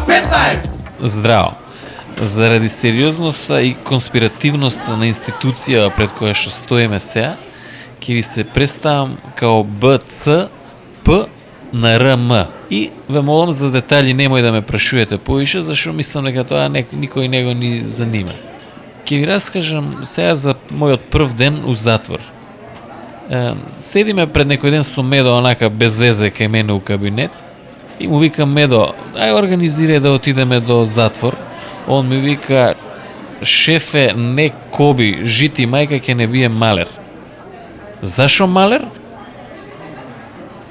15! Здраво. Заради сериозноста и конспиративноста на институција пред која што стоиме сега, ќе ви се представам као БЦП на РМ. И ве молам за детали немој да ме прашувате повише, зашто мислам дека тоа никој не го ни занима. Ќе ви раскажам сега за мојот прв ден у затвор. Седиме пред некој ден со Медо онака без везе кај мене у кабинет и му викам: Медо, ај организирај да отидеме до затвор. Он ми вика: шефе, не коби, жити мајка ќе не бие малер. Зашо малер?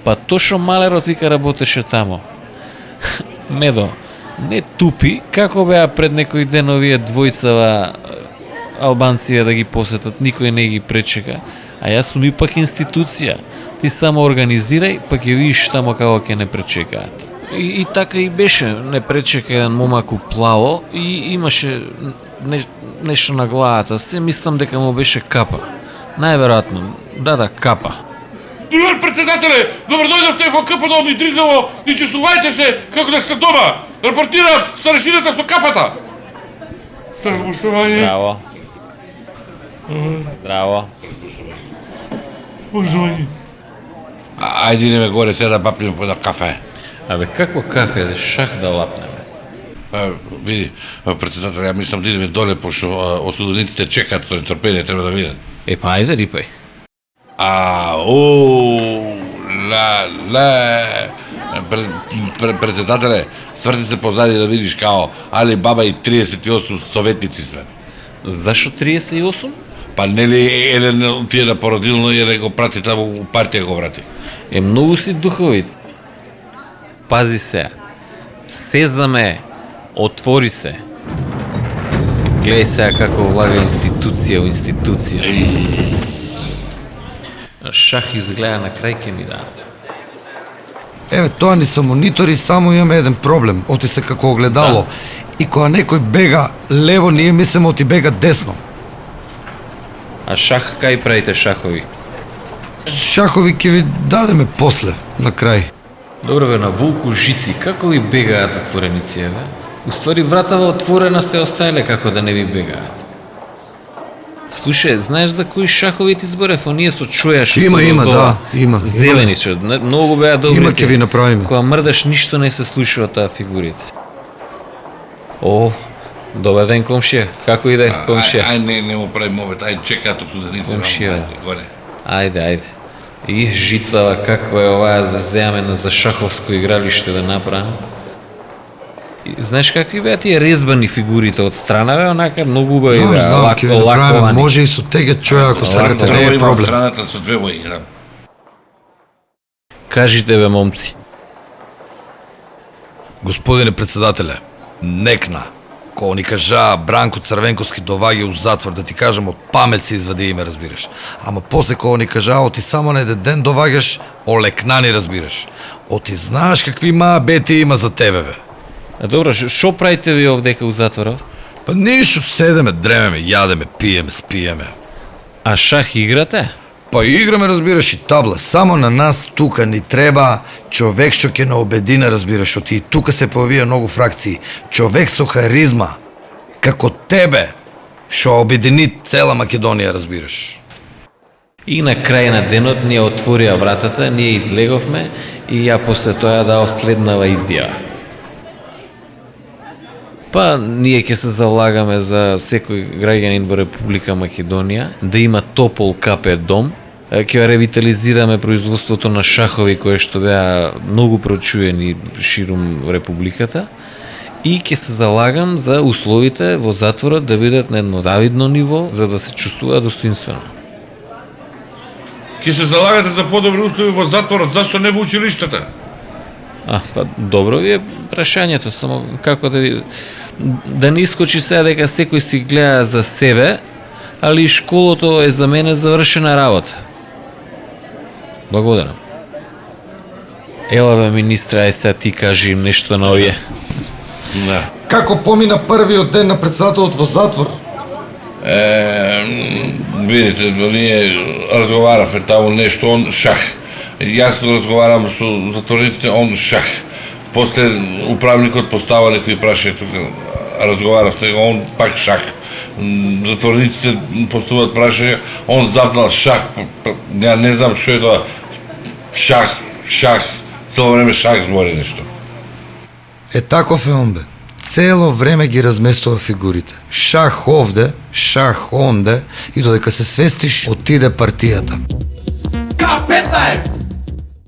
Па тошо малерот вика работеше тамо. Медо, не тупи, како беа пред некој ден овие двојцава албанција да ги посетат, никој не ги пречека. А јас сум ипак институција. Ти само организирај, па ќе видиш тамо како ќе не пречекаат. И така и беше, не пречека еден момак у плаво и имаше нешто на главата. Се мислам дека му беше капа. Најверојатно, да, капа. Друар председателе, добро дојдовте во КП Дом Идризово и чувствувајте се како да сте дома. Рапортирам старешината со капата. Поштовање. Здраво. Здраво. Поштовање. Ајде идеме горе сега да бапнеме по една кафе. Абе, какво кафе, да шах да лапнеме? Види, председател, ја мислам да идеме доле, пошто осудениците чекаат со нетрпение, треба да видат. Па ајде, рипај. Председателе, сврти се позади да видиш као Али Баба и 38 советници сме. Зашо 38? Па нели Елен тие на породилно и да го прати таму у партија го врати. Многу си духовит. Пази се. Сезаме, отвори се. Гледај сега како влага институција у институција. Шах изгледа на крај ке ми да. Еве, тоа ни се монитори, само имаме еден проблем. Оти се како огледало. Да. И кога некој бега лево, ние мислиме оти бега десно. А шах, кај правите шахови? Шахови ќе ви дадеме после, на крај. Добро бе, на Вулку жици, како ви бегаат затвореници, бе? Уствари вратава отворена сте оставиле, како да не ви бегаат. Слушај, знаеш за кои шахови ти зборев? Оние со чуја што Има, да, има. Зелени што, многу беа добри. Има, ќе ви направиме. Кога мрдаш, ништо не се слуша од таа фигурите. О, добар ден, комшија. Како иде, комшија? Ај, не му прави мовет, ај чекаат осуденици. Комшија. Горе. Ајде. И жицава, каква е оваа за земена за шаховско игралиште да направам? Знаеш какви беа тие резбани фигурите од страна, бе, онака многу убави беа, лаковани. Може и со тегет чоја, ако сакате, не е проблем. Страната со две бои играм. Кажите, бе, момци. Господине председателе, некна, кога ни кажа Бранко Црвенковски доваѓа у затвор, да ти кажам, од памет се извади име, разбираш. Ама после кога ни кажа, оти само на еден ден доваѓаш, олекнани, разбираш. Оти знаеш какви маа бети има за тебе, бе. Добро, шо правите ви овдека у затворот? Па ништо, седеме, дремеме, јадеме, пиеме, спиеме. А шах играте? Па играме, разбираш, и табла. Само на нас тука ни треба човек што ќе не обедина, разбираш, оти и тука се појавија многу фракции. Човек со харизма, како тебе, што обедини цела Македонија, разбираш. И на крај на денот ние отворија вратата, ние излеговме и ја после тоа дав следнава изјава. Па ние ќе се залагаме за секој граѓанин во Република Македонија да има топол КП Дом, ќе ревитализираме производството на шахови кои што беа многу прочуени ширум републиката и ќе се залагам за условите во затворот да бидат на едно завидно ниво за да се чувствува достоинствено. Ќе се залагате за подобри услови во затворот, зашто не во училиштата? Па добро ви е прашањето, само како да не искочи сега дека секој си гледа за себе, али школото е за мене завршена работа. Благодарам. Ела бе, министре, ај сега ти кажи им нешто на овие. Да. Како помина првиот ден на председателот во затвор? Видите, ние разговаравме таму нешто, он шах. Јас разговарам со затворниците, он шах. После управникот постава некои прашања тука, разговара с него, он пак шах. Затворниците поставуваат прашања, он запнал шах, ја не знам што е тоа, шах, цело време шах збори нешто. Таков е он бе. Цело време ги разместува фигурите. Шах овде, шах онде и додека се свестиш, отиде партијата. K15!